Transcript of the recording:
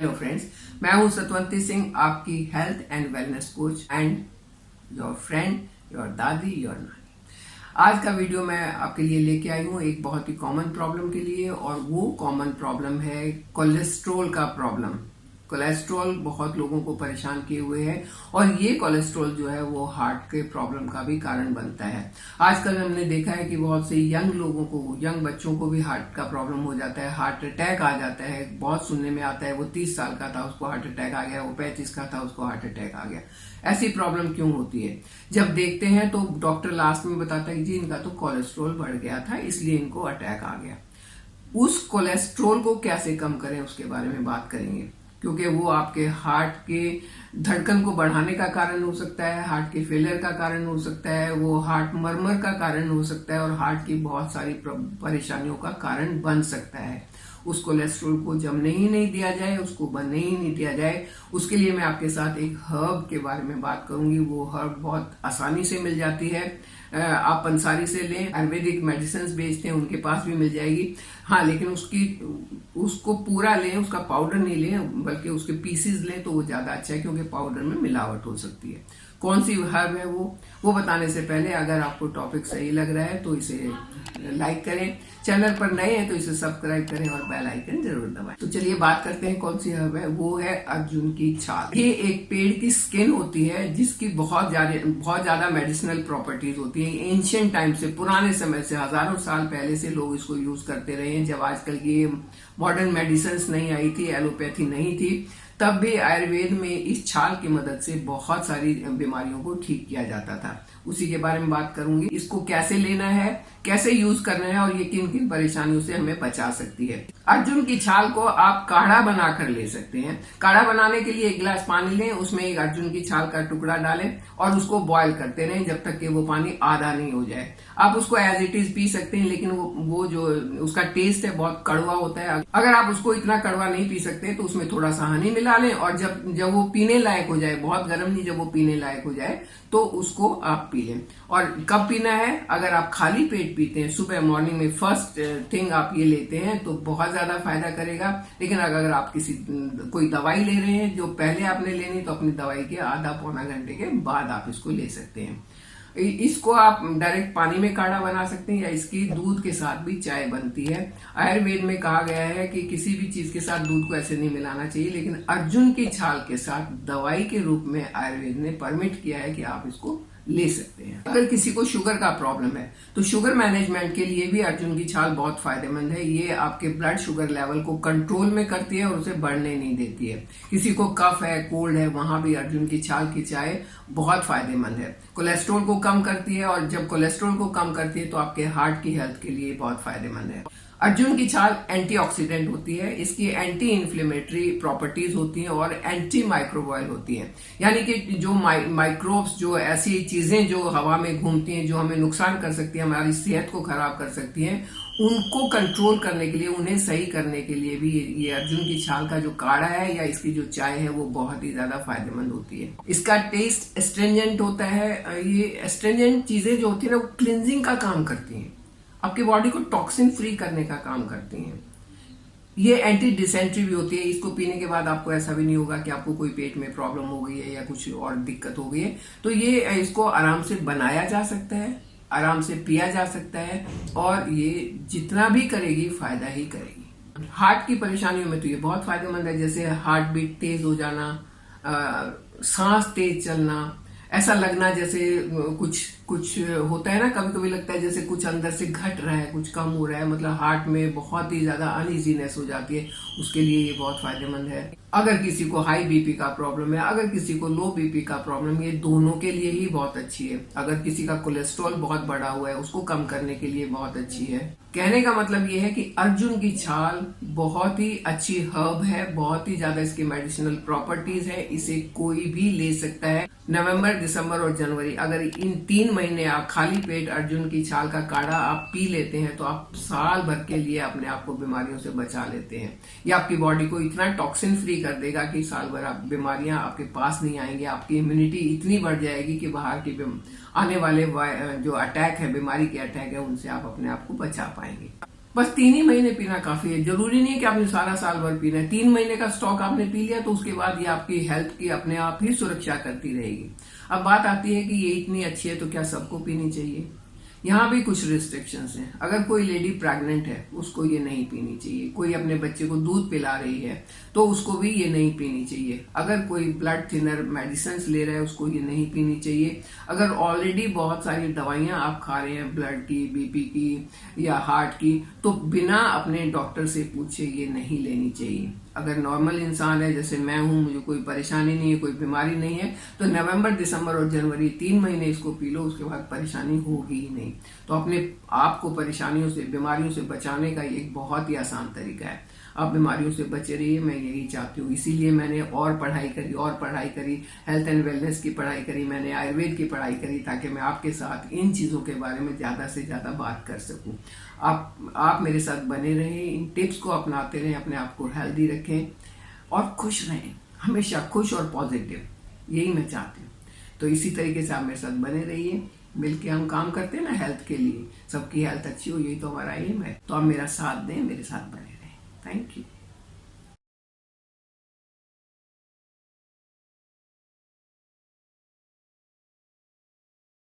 Hello friends, मैं हूं सतवंती सिंह, आपकी health and wellness coach and your friend, your दादी, योर नानी। आज का वीडियो मैं आपके लिए लेके आई हूं एक बहुत ही कॉमन प्रॉब्लम के लिए, और वो कॉमन प्रॉब्लम है कोलेस्ट्रॉल का प्रॉब्लम। कोलेस्ट्रॉल बहुत लोगों को परेशान किए हुए है, और ये कोलेस्ट्रॉल जो है वो हार्ट के प्रॉब्लम का भी कारण बनता है। आजकल हमने देखा है कि बहुत से यंग लोगों को, यंग बच्चों को भी हार्ट का प्रॉब्लम हो जाता है, हार्ट अटैक आ जाता है। बहुत सुनने में आता है वो 30 साल का था उसको हार्ट अटैक आ गया, वो 35 का था उसको हार्ट अटैक आ गया। ऐसी प्रॉब्लम क्यों होती है? जब देखते हैं तो डॉक्टर लास्ट में बताता है जी इनका तो कोलेस्ट्रॉल बढ़ गया था इसलिए इनको अटैक आ गया। उस कोलेस्ट्रॉल को कैसे कम करें उसके बारे में बात करेंगे, क्योंकि वो आपके हार्ट के धड़कन को बढ़ाने का कारण हो सकता है, हार्ट के फेलियर का कारण हो सकता है, वो हार्ट मरमर का कारण हो सकता है, और हार्ट की बहुत सारी परेशानियों का कारण बन सकता है। उस कोलेस्ट्रॉल को जमने ही नहीं दिया जाए, उसको बनने ही नहीं दिया जाए, उसके लिए मैं आपके साथ एक हर्ब के बारे में बात करूंगी। वो हर्ब बहुत आसानी से मिल जाती है, आप पंसारी से लें, आयुर्वेदिक मेडिसिन बेचते हैं उनके पास भी मिल जाएगी। हाँ, लेकिन उसको पूरा लें, उसका पाउडर नहीं लें, बल्कि उसके पीसेस लें तो वो ज्यादा अच्छा है, क्योंकि पाउडर में मिलावट हो सकती है। कौन सी हर्ब है वो बताने से पहले अगर आपको टॉपिक सही लग रहा है तो इसे लाइक करें, चैनल पर नए हैं तो इसे सब्सक्राइब करें और बेल आइकन जरूर दबाएं। तो चलिए बात करते हैं कौन सी हर्ब है। वो है अर्जुन की छाल। ये एक पेड़ की स्किन होती है जिसकी बहुत ज्यादा मेडिसिनल प्रॉपर्टीज होती है। एंशियंट टाइम से, पुराने समय से, हजारों साल पहले से लोग इसको यूज करते रहे हैं। जब आजकल की मॉडर्न मेडिसिन नहीं आई थी, एलोपैथी नहीं थी, तब भी आयुर्वेद में इस छाल की मदद से बहुत सारी बीमारियों को ठीक किया जाता था। उसी के बारे में बात करूंगी। इसको कैसे लेना है, कैसे यूज करना है, और ये किन किन परेशानियों से हमें बचा सकती है। अर्जुन की छाल को आप काढ़ा बनाकर ले सकते हैं। काढ़ा बनाने के लिए 1 गिलास पानी लें, उसमें एक अर्जुन की छाल का टुकड़ा डालें और उसको बॉईल करते रहें जब तक कि वो पानी आधा नहीं हो जाए। आप उसको एज इट इज पी सकते हैं, लेकिन वो जो उसका टेस्ट है बहुत कड़वा होता है। अगर आप उसको इतना कड़वा नहीं पी सकते तो उसमें थोड़ा सा हनी मिला लें, और जब वो पीने लायक हो जाए, बहुत गर्म नहीं, जब वो पीने लायक हो जाए तो उसको आप पी लें। और कब पीना है? अगर आप खाली पेट पीते हैं, सुबह मॉर्निंग में फर्स्ट थिंग आप ये लेते हैं तो बहुत ज्यादा फायदा करेगा। लेकिन अगर आप कोई दवाई ले रहे हैं जो पहले आपने लेनी, तो अपनी दवाई के आधा पौना घंटे के बाद आप इसको ले सकते हैं। इसको आप डायरेक्ट पानी में काढ़ा बना सकते हैं, या इसकी दूध के साथ भी चाय बनती है। आयुर्वेद में कहा गया है कि किसी भी चीज के साथ दूध को ऐसे नहीं मिलाना चाहिए, लेकिन अर्जुन की छाल के साथ दवाई के रूप में आयुर्वेद ने परमिट किया है कि आप इसको ले सकते हैं। अगर किसी को शुगर का प्रॉब्लम है तो शुगर मैनेजमेंट के लिए भी अर्जुन की छाल बहुत फायदेमंद है। ये आपके ब्लड शुगर लेवल को कंट्रोल में करती है और उसे बढ़ने नहीं देती है। किसी को कफ है, कोल्ड है, वहां भी अर्जुन की छाल की चाय बहुत फायदेमंद है। कोलेस्ट्रॉल को कम करती है, और जब कोलेस्ट्रॉल को कम करती है तो आपके हार्ट की हेल्थ के लिए बहुत फायदेमंद है। अर्जुन की छाल एंटीऑक्सीडेंट होती है, इसकी एंटी इन्फ्लेमेटरी प्रॉपर्टीज होती हैं और एंटी माइक्रोबायल होती हैं। यानी कि जो माइक्रोब्स, जो ऐसी चीजें जो हवा में घूमती हैं, जो हमें नुकसान कर सकती हैं, हमारी सेहत को खराब कर सकती हैं, उनको कंट्रोल करने के लिए, उन्हें सही करने के लिए भी ये अर्जुन की छाल का जो काढ़ा है या इसकी जो चाय है वो बहुत ही ज्यादा फायदेमंद होती है। इसका टेस्ट एस्ट्रेंजेंट होता है। ये एस्ट्रेंजेंट चीजें जो होती है ना, वो क्लिनजिंग का काम करती हैं, आपकी बॉडी को टॉक्सिन फ्री करने का काम करती हैं। ये एंटी डिसेंट्री भी होती है। इसको पीने के बाद आपको ऐसा भी नहीं होगा कि आपको कोई पेट में प्रॉब्लम हो गई है या कुछ और दिक्कत हो गई है। तो ये इसको आराम से बनाया जा सकता है, आराम से पिया जा सकता है, और ये जितना भी करेगी फायदा ही करेगी। हार्ट की परेशानियों में तो ये बहुत फायदेमंद है, जैसे हार्ट बीट तेज हो जाना, सांस तेज चलना, ऐसा लगना जैसे कुछ होता है ना, कभी कभी लगता है जैसे कुछ अंदर से घट रहा है, कुछ कम हो रहा है, मतलब हार्ट में बहुत ही ज्यादा अनइजीनेस हो जाती है, उसके लिए ये बहुत फायदेमंद है। अगर किसी को हाई बीपी का प्रॉब्लम है, अगर किसी को लो बीपी का प्रॉब्लम, ये दोनों के लिए ही बहुत अच्छी है। अगर किसी का कोलेस्ट्रॉल बहुत बढ़ा हुआ है, उसको कम करने के लिए बहुत अच्छी है। कहने का मतलब ये है कि अर्जुन की छाल बहुत ही अच्छी हर्ब है, बहुत ही ज्यादा इसकी मेडिसिनल प्रॉपर्टीज है, इसे कोई भी ले सकता है। नवंबर, दिसंबर और जनवरी, अगर इन 3 महीने आप खाली पेट अर्जुन की छाल का काढ़ा आप पी लेते हैं तो आप साल भर के लिए अपने आप को बीमारियों से बचा लेते हैं। ये आपकी बॉडी को इतना टॉक्सिन फ्री कर देगा कि साल भर आप बीमारियां आपके पास नहीं आएंगी। आपकी इम्यूनिटी इतनी बढ़ जाएगी कि बाहर की आने वाले जो अटैक है, बीमारी के अटैक है, उनसे आप अपने आप को बचा पाएंगे। बस 3 ही महीने पीना काफी है। जरूरी नहीं है कि आपने सारा साल भर पीना है। 3 महीने का स्टॉक आपने पी लिया तो उसके बाद ये आपकी हेल्थ की अपने आप ही सुरक्षा करती रहेगी। अब बात आती है कि ये इतनी अच्छी है तो क्या सबको पीनी चाहिए? यहाँ भी कुछ रिस्ट्रिक्शंस हैं। अगर कोई लेडी प्रेग्नेंट है उसको ये नहीं पीनी चाहिए। कोई अपने बच्चे को दूध पिला रही है तो उसको भी ये नहीं पीनी चाहिए। अगर कोई ब्लड थिनर मेडिसिन ले रहा है उसको ये नहीं पीनी चाहिए। अगर ऑलरेडी बहुत सारी दवाइयां आप खा रहे हैं ब्लड की, बीपी की या हार्ट की, तो बिना अपने डॉक्टर से पूछे ये नहीं लेनी चाहिए। अगर नॉर्मल इंसान है जैसे मैं हूं, मुझे कोई परेशानी नहीं है, कोई बीमारी नहीं है, तो नवंबर, दिसंबर और जनवरी 3 महीने इसको पी लो, उसके बाद परेशानी होगी ही नहीं। तो अपने आप को परेशानियों से, बीमारियों से बचाने का एक बहुत ही आसान तरीका है। आप बीमारियों से बचे रहिए, मैं यही चाहती हूँ। इसीलिए मैंने और पढ़ाई करी, हेल्थ एंड वेलनेस की पढ़ाई करी, मैंने आयुर्वेद की पढ़ाई करी, ताकि मैं आपके साथ इन चीज़ों के बारे में ज़्यादा से ज़्यादा बात कर सकूँ। आप मेरे साथ बने रहें, इन टिप्स को अपनाते रहें, अपने आप को हेल्दी रखें और खुश रहें, हमेशा खुश और पॉजिटिव, यही मैं चाहती हूँ। तो इसी तरीके से आप मेरे साथ बने रहिए। मिलके हम काम करते हैं ना हेल्थ के लिए, सबकी हेल्थ अच्छी हो, यही तो हमारा एम है। तो आप मेरा साथ दें, मेरे साथ बने रहें। Thank you.